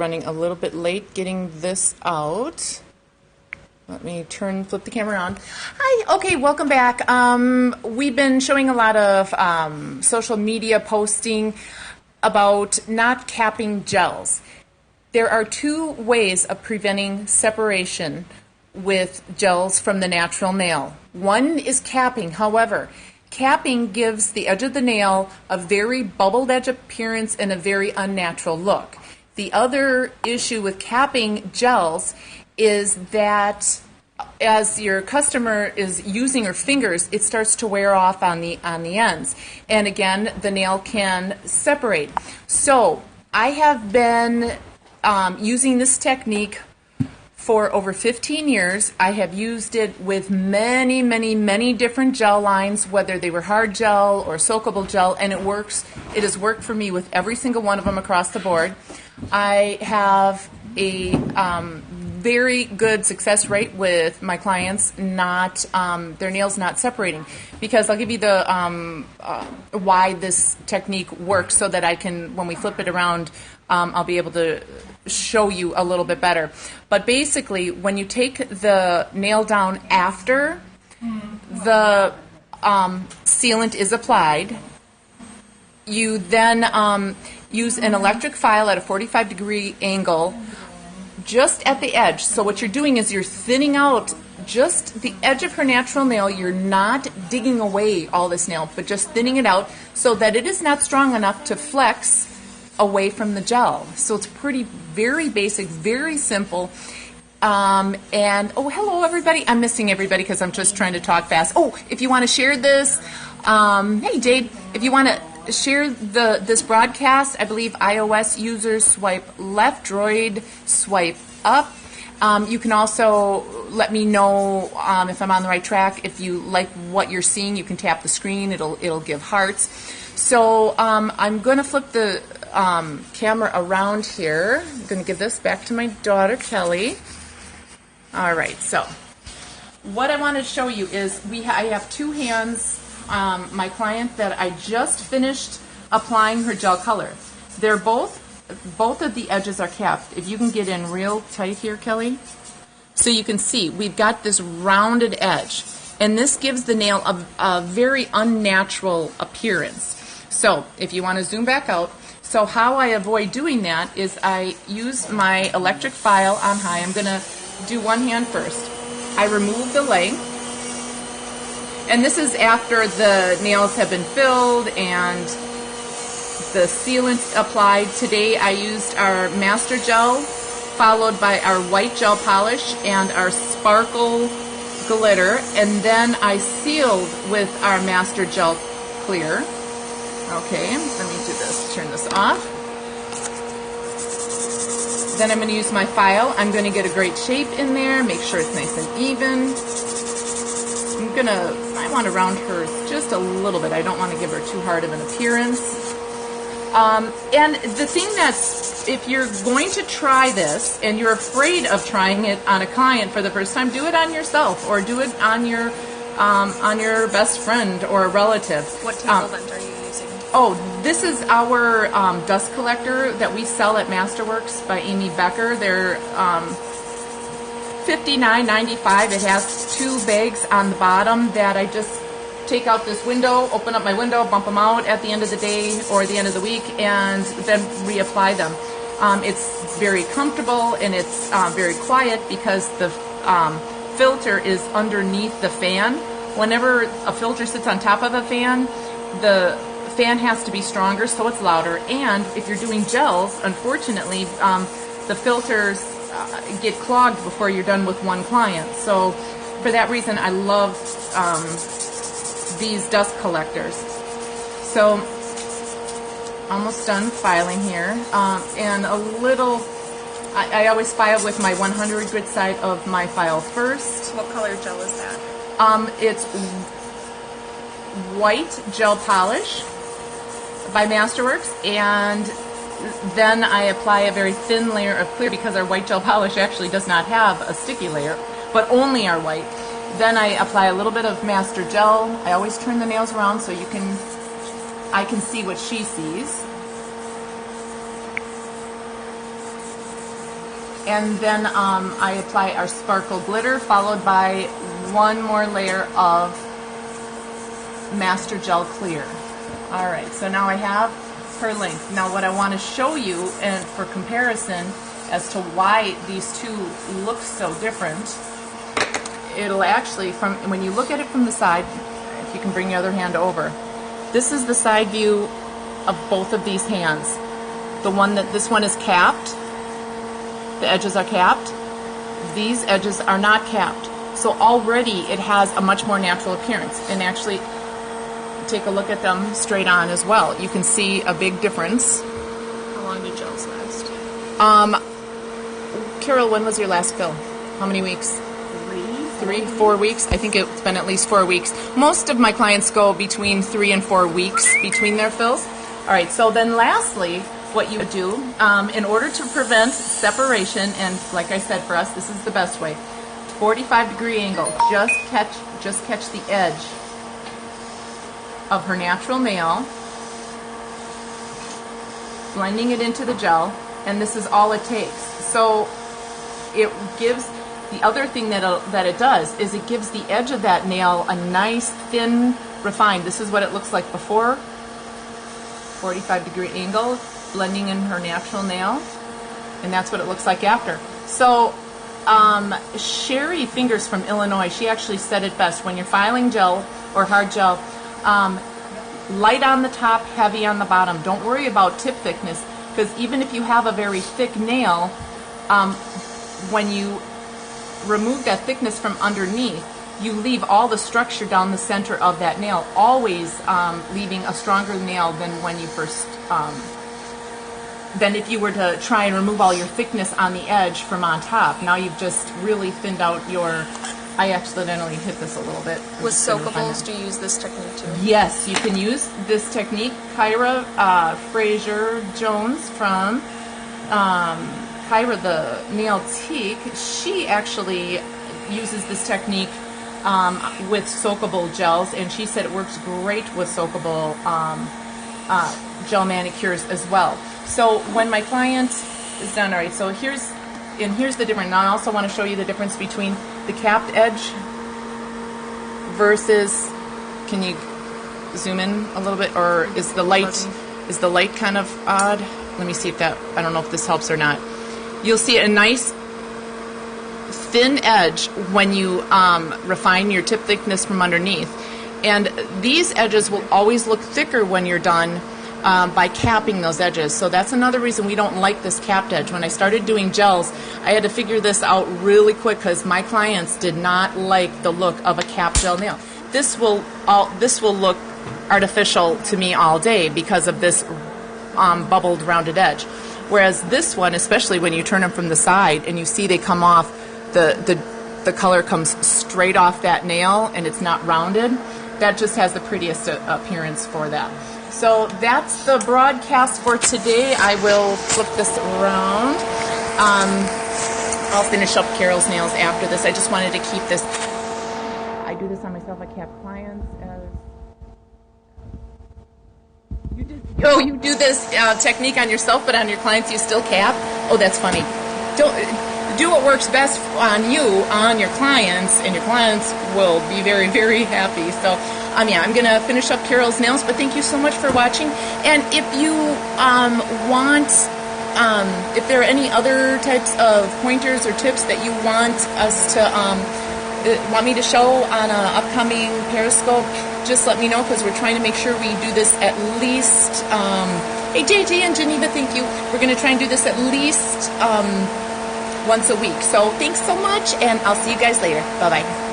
Running a little bit late getting this out. Let me flip the camera on. Hi, okay, welcome back. We've been showing a lot of social media posting about not capping gels. There are two ways of preventing separation with gels from the natural nail. One is capping. However, capping gives the edge of the nail a very bubbled edge appearance and a very unnatural look. The other issue with capping gels is that as your customer is using her fingers, it starts to wear off on the ends. And again, the nail can separate. So I have been using this technique for over 15 years. I have used it with many, many, many different gel lines, whether they were hard gel or soakable gel, and it works. It has worked for me with every single one of them across the board. I have a very good success rate with my clients not their nails not separating, because I'll give you the why this technique works so that I can, when we flip it around, I'll be able to show you a little bit better. But basically, when you take the nail down after the sealant is applied, you then use an electric file at a 45-degree angle just at the edge. So what you're doing is you're thinning out just the edge of her natural nail. You're not digging away all this nail, but just thinning it out so that it is not strong enough to flex away from the gel. So it's very basic, very simple. And oh, hello everybody. I'm missing everybody because I'm just trying to talk fast. Oh, if you want to share this, hey Jade, if you want to share this broadcast, I believe iOS users swipe left, Droid swipe up. You can also let me know if I'm on the right track. If you like what you're seeing, you can tap the screen. It'll give hearts. So I'm going to flip the camera around here. I'm going to give this back to my daughter Kelly. All right. So what I want to show you is I have two hands. My client that I just finished applying her gel color. They're both of the edges are capped. If you can get in real tight here, Kelly, so you can see we've got this rounded edge, and this gives the nail a very unnatural appearance. So if you want to zoom back out, so how I avoid doing that is I use my electric file on high. I'm going to do one hand first. I remove the length. And this is after the nails have been filled and the sealant applied. Today I used our master gel followed by our white gel polish and our sparkle glitter, and then I sealed with our master gel clear. Okay, let me do this, turn this off. Then I'm going to use my file. I'm going to get a great shape in there, make sure it's nice and even. I want to round her just a little bit. I don't want to give her too hard of an appearance. And the thing that's, if you're going to try this and you're afraid of trying it on a client for the first time, do it on yourself or do it on your best friend or a relative. What table lint are you using? Oh, this is our dust collector that we sell at Masterworks by Becker. They're $59.95. It has two bags on the bottom that I just take out this window, open up my window, bump them out at the end of the day or the end of the week, and then reapply them. It's very comfortable and it's very quiet because the filter is underneath the fan. Whenever a filter sits on top of a fan, the fan has to be stronger, so it's louder. And if you're doing gels, unfortunately, the filters get clogged before you're done with one client. So for that reason, I love these dust collectors. So almost done filing here, and a little, I always file with my 100 grit side of my file first. What color gel is that? It's white gel polish by Masterworks, and then I apply a very thin layer of clear because our white gel polish actually does not have a sticky layer, but only our white. Then I apply a little bit of master gel. I always turn the nails around so I can see what she sees. And then I apply our sparkle glitter, followed by one more layer of Master Gel Clear. All right, so now I have her length. Now what I want to show you, and for comparison as to why these two look so different, it'll actually, from when you look at it from the side, if you can bring your other hand over, this is the side view of both of these hands. This one is capped. The edges are capped. These edges are not capped. So already it has a much more natural appearance. And actually, take a look at them straight on as well. You can see a big difference. How long do gels last? Carol, when was your last fill? How many weeks? 4 weeks? I think it's been at least 4 weeks. Most of my clients go between 3 and 4 weeks between their fills. All right, so then lastly, what you do in order to prevent separation, and like I said, for us, this is the best way. 45-degree angle. Just catch the edge of her natural nail, blending it into the gel, and this is all it takes. So it gives, the other thing that it does is it gives the edge of that nail a nice, thin, refined. This is what it looks like before. 45-degree angle, blending in her natural nail, and that's what it looks like after. So Sherry Fingers from Illinois, she actually said it best. When you're filing gel or hard gel, light on the top, heavy on the bottom. Don't worry about tip thickness, because even if you have a very thick nail, when you remove that thickness from underneath, you leave all the structure down the center of that nail, always leaving a stronger nail than when you first, than if you were to try and remove all your thickness on the edge from on top. Now you've just really thinned out your, I accidentally hit this a little bit. With soakables, do you use this technique too? Yes, you can use this technique. Kyra Fraser Jones from Kyra the Nail Teak, she actually uses this technique with soakable gels, and she said it works great with soakable gel manicures as well. So when my client is done, all right, so here's the difference. Now I also want to show you the difference between the capped edge versus, can you zoom in a little bit, or is the light kind of odd? Let me see if that, I don't know if this helps or not. You'll see a nice thin edge when you refine your tip thickness from underneath. And these edges will always look thicker when you're done by capping those edges. So that's another reason we don't like this capped edge. When I started doing gels, I had to figure this out really quick because my clients did not like the look of a capped gel nail. This will look artificial to me all day because of this bubbled rounded edge. Whereas this one, especially when you turn them from the side and you see they come off, the color comes straight off that nail and it's not rounded. That just has the prettiest appearance for that. So that's the broadcast for today. I will flip this around. I'll finish up Carol's nails after this. I just wanted to keep this. I do this on myself. I cap clients as you do this technique on yourself, but on your clients you still cap. Oh, that's funny. Do what works best on you, on your clients, and your clients will be very, very happy. So, yeah, I'm going to finish up Carol's nails, but thank you so much for watching. And if you if there are any other types of pointers or tips that you want us to, want me to show on an upcoming Periscope, just let me know, because we're trying to make sure we do this at least, hey, JJ and Geneva, thank you. We're going to try and do this at least once a week. So thanks so much, and I'll see you guys later. Bye-bye.